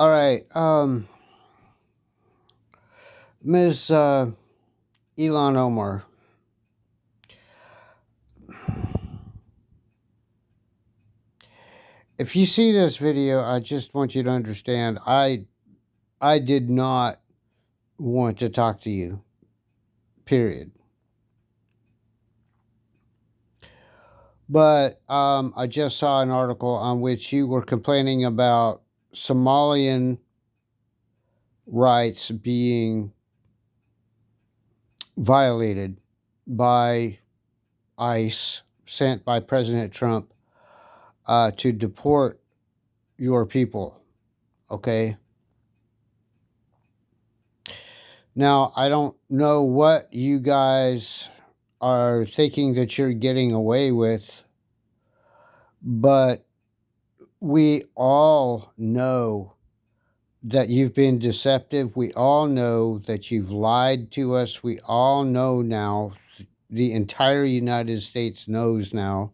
All right. Ms. Ilhan Omar, if you see this video, I just want you to understand I did not want to talk to you. Period. But I just saw an article on which you were complaining about Somalian rights being violated by ICE, sent by President Trump to deport your people. Okay. Now, I don't know what you guys are thinking that you're getting away with, but we all know that you've been deceptive. We all know that you've lied to us. We all know now, the entire United States knows now,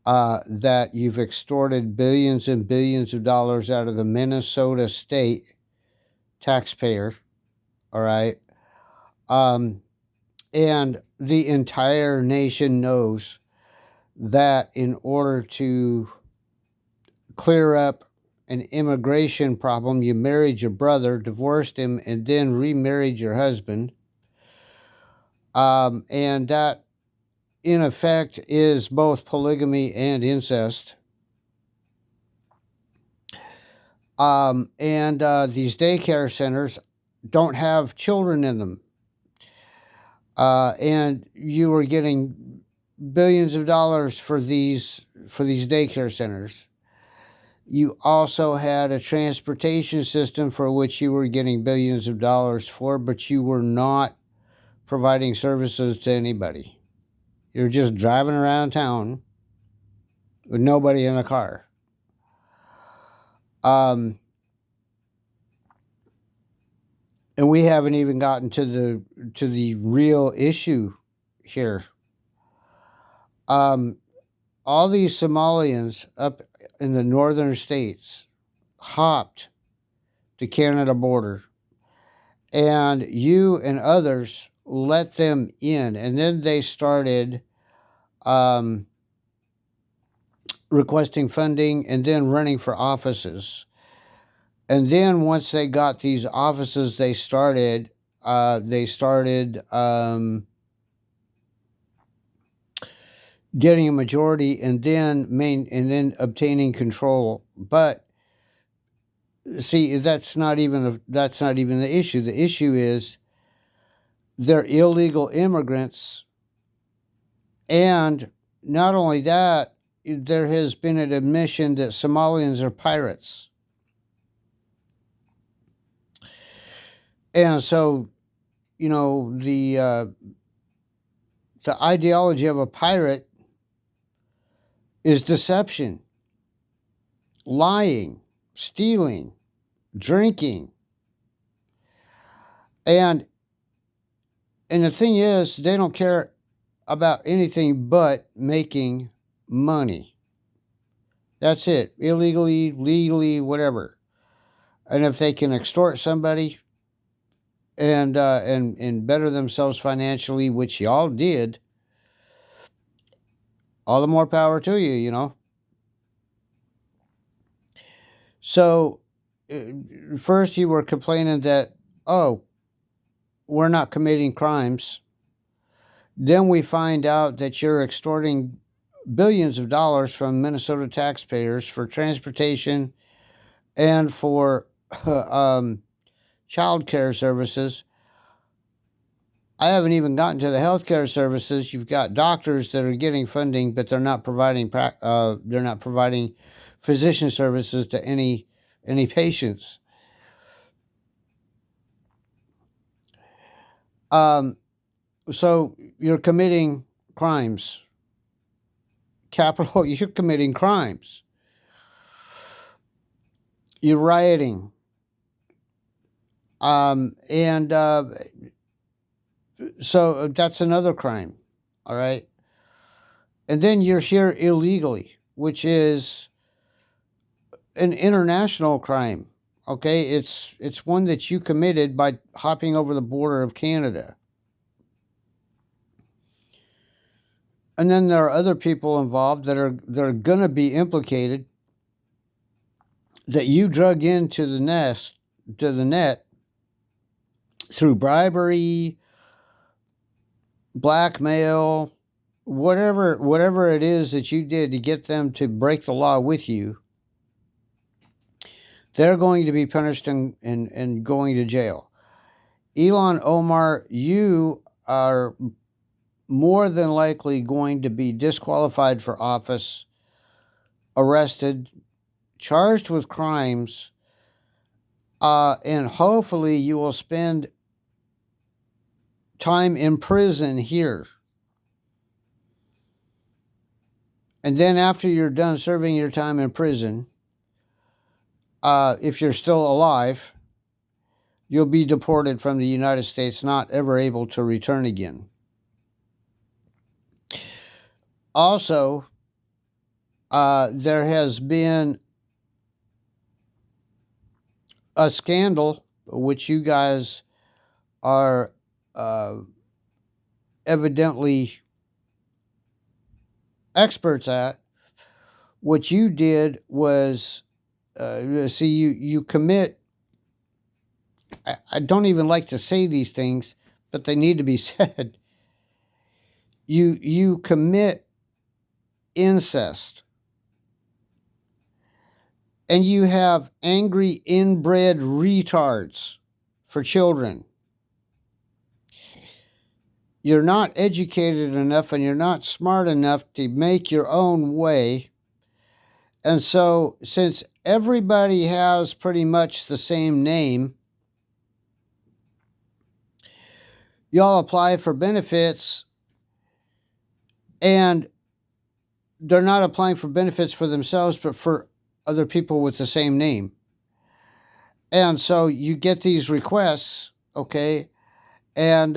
that you've extorted billions and billions of dollars out of the Minnesota state taxpayer. All right. Um, and the entire nation knows that in order to clear up an immigration problem, you married your brother, divorced him, and then remarried your husband. And that, in effect, is both polygamy and incest. And these daycare centers don't have children in them. And you were getting billions of dollars for these daycare centers. You also had a transportation system for which you were getting billions of dollars for, but you were not providing services to anybody. You're just driving around town with nobody in the car. And we haven't even gotten to the real issue here. All these Somalians up in the northern states hopped the Canada border, and you and others let them in, and then they started requesting funding and then running for offices. And then once they got these offices, they started getting a majority and then obtaining control. But see, that's not even the issue. The issue is they're illegal immigrants, and not only that, there has been an admission that Somalians are pirates. And so, the ideology of a pirate is deception, lying, stealing, drinking. And the thing is, they don't care about anything but making money. That's it. Illegally, legally, whatever. And if they can extort somebody and better themselves financially, which y'all did, all the more power to you, So, first you were complaining that, oh, we're not committing crimes. Then we find out that you're extorting billions of dollars from Minnesota taxpayers for transportation and for child care services. I haven't even gotten to the healthcare services. You've got doctors that are getting funding, but they're not providing physician services to any patients. So you're committing crimes. Capital, you're committing crimes. You're rioting. So that's another crime. All right. And then you're here illegally, which is an international crime. Okay, it's one that you committed by hopping over the border of Canada. And then there are other people involved that are going to be implicated that you drug into the net through bribery, blackmail, whatever it is that you did to get them to break the law with you. They're going to be punished and going to jail. Ilhan Omar, you are more than likely going to be disqualified for office, arrested, charged with crimes, and hopefully you will spend time in prison here. And then after you're done serving your time in prison, if you're still alive, you'll be deported from the United States, not ever able to return again. Also, there has been a scandal which you guys are evidently experts at. What you did was, you commit. I don't even like to say these things, but they need to be said. You commit incest, and you have angry inbred retards for children. You're not educated enough and you're not smart enough to make your own way. And so, since everybody has pretty much the same name, y'all apply for benefits, and they're not applying for benefits for themselves, but for other people with the same name. And so you get these requests, okay? And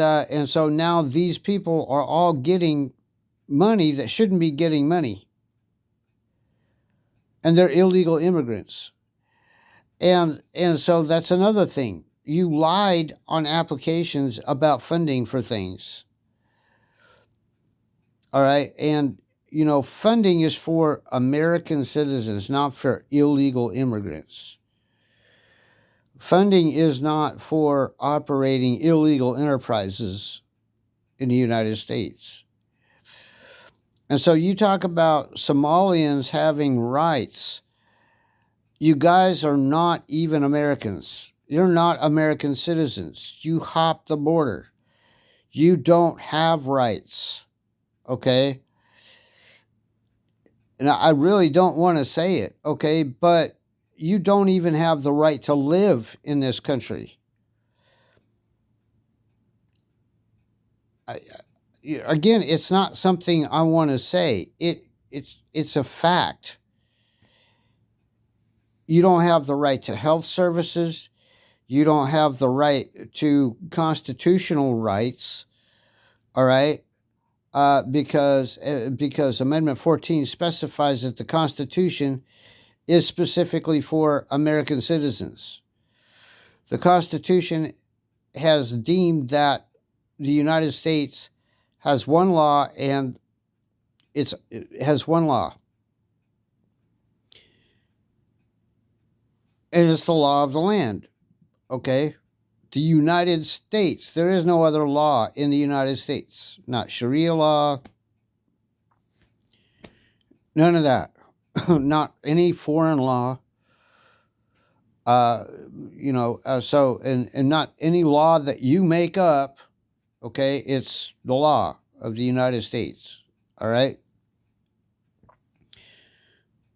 so now these people are all getting money that shouldn't be getting money. And they're illegal immigrants. And so that's another thing. You lied on applications about funding for things. All right? And funding is for American citizens, not for illegal immigrants. Funding is not for operating illegal enterprises in the United States. And so you talk about Somalians having rights. You guys are not even Americans. You're not American citizens. You hop the border. You don't have rights. Okay? And I really don't want to say it, okay? But you don't even have the right to live in this country. Again, it's not something I want to say. It's a fact. You don't have the right to health services. You don't have the right to constitutional rights. All right, because Amendment 14 specifies that the Constitution is specifically for American citizens. The Constitution has deemed that the United States has one law, and it has one law. And it's the law of the land. Okay? The United States. There is no other law in the United States. Not Sharia law. None of that. Not any foreign law. So not any law that you make up. Okay? It's the law of the United States. All right?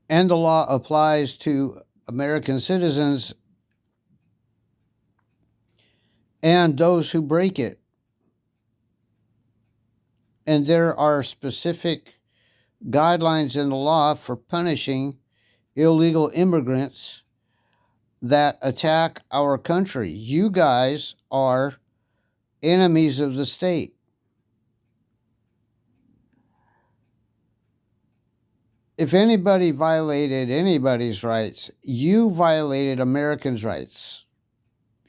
And the law applies to American citizens and those who break it. And there are specific guidelines in the law for punishing illegal immigrants that attack our country. You guys are enemies of the state. If anybody violated anybody's rights, you violated Americans' rights.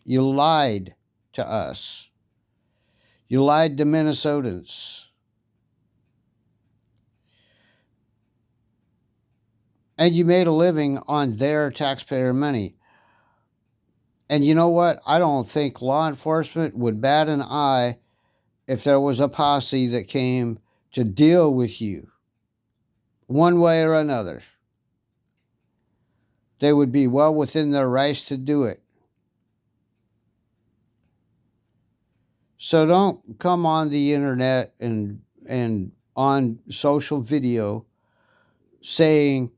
You lied to us. You lied to Minnesotans. And you made a living on their taxpayer money. And you know what? I don't think law enforcement would bat an eye if there was a posse that came to deal with you one way or another. They would be well within their rights to do it. So don't come on the internet and on social video saying,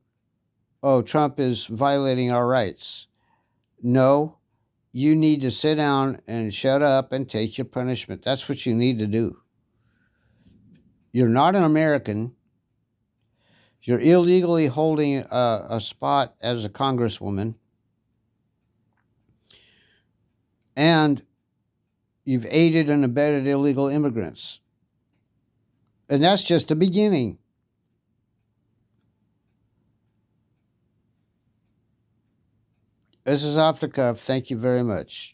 oh, Trump is violating our rights. No, you need to sit down and shut up and take your punishment. That's what you need to do. You're not an American. You're illegally holding a spot as a congresswoman. And you've aided and abetted illegal immigrants. And that's just the beginning. This is Off the Cuff. Thank you very much.